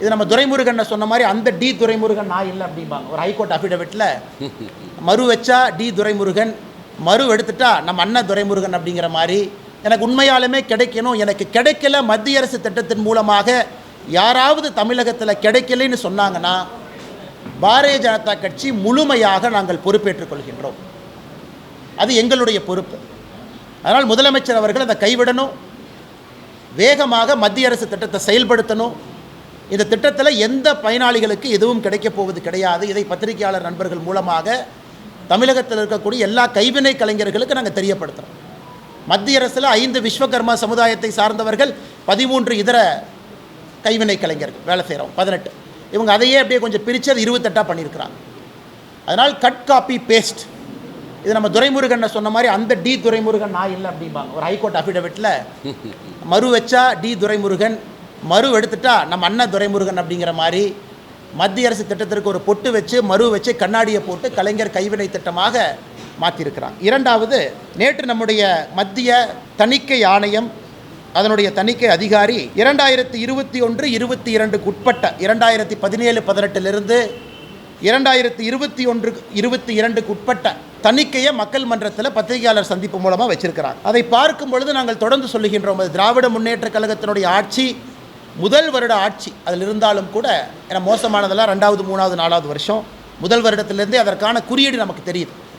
இது நம்ம துரைமுருகன் சொன்ன மாதிரி அந்த டி துரைமுருகன் நான் இல்லை அப்படிம்பாங்க. ஒரு ஹைகோர்ட் அஃபிடவிட்டில் மறு வச்சா டி துரைமுருகன், மறு எடுத்துட்டா நம்ம அண்ணன் துரைமுருகன் அப்படிங்கிற மாதிரி. எனக்கு உண்மையாலுமே கிடைக்கணும், எனக்கு கிடைக்கல. மத்திய அரசு திட்டத்தின் மூலமாக யாராவது தமிழகத்தில் கிடைக்கலன்னு சொன்னாங்கன்னா பாரதிய ஜனதா கட்சி முழுமையாக நாங்கள் பொறுப்பேற்றுக் கொள்கின்றோம். அது எங்களுடைய பொறுப்பு. அதனால் முதலமைச்சர் அவர்கள் அதை கைவிடணும், வேகமாக மத்திய அரசு திட்டத்தை செயல்படுத்தணும். இந்த திட்டத்தில் எந்த பயனாளிகளுக்கு எதுவும் கிடைக்கப் போவது கிடையாது. இதை பத்திரிகையாளர் நண்பர்கள் மூலமாக தமிழகத்தில் இருக்கக்கூடிய எல்லா கைவினை கலைஞர்களுக்கு நாங்கள் தெரியப்படுத்துகிறோம். மத்திய அரசில் 5 விஸ்வகர்மா சமுதாயத்தை சார்ந்தவர்கள், 13 இதர கைவினை கலைஞர்கள் வேலை செய்கிறோம், 18. இவங்க அதையே அப்படியே கொஞ்சம் பிரித்து அது 28 பண்ணியிருக்கிறாங்க. அதனால் கட் காப்பி பேஸ்ட். இது நம்ம துரைமுருகன் சொன்ன மாதிரி அந்த டி துரைமுருகன் நான் இல்லை அப்படிம்பாங்க. ஒரு ஹைகோர்ட் அஃபிடவிட்டில் மறு வச்சா டி துரைமுருகன், மறு எடுத்துட்டா நம்ம அண்ணன் துரைமுருகன் அப்படிங்கிற மாதிரி. மத்திய அரசு திட்டத்திற்கு ஒரு பொட்டு வச்சு மறு வச்சு கண்ணாடியை போட்டு கலைஞர் கைவினை திட்டமாக மாற்றியிருக்கிறாங்க. இரண்டாவது, நேற்று நம்முடைய மத்திய தணிக்கை ஆணையம் அதனுடைய தணிக்கை அதிகாரி 2021-22க்கு உட்பட்ட 2017-18 2021-22க்கு உட்பட்ட தணிக்கையை மக்கள் மன்றத்தில் பத்திரிகையாளர் சந்திப்பு மூலமாக வச்சிருக்கிறாங்க. அதை பார்க்கும் பொழுது நாங்கள் தொடர்ந்து சொல்லுகின்றோம், அது திராவிட முன்னேற்ற கழகத்தினுடைய ஆட்சி முதல் வருட ஆட்சி அதில் இருந்தாலும் கூட, ஏன்னா மோசமானதெல்லாம் 2வது 3வது 4வது வருஷம், முதல் வருடத்திலிருந்தே அதற்கான குறியீடு நமக்கு தெரியுது.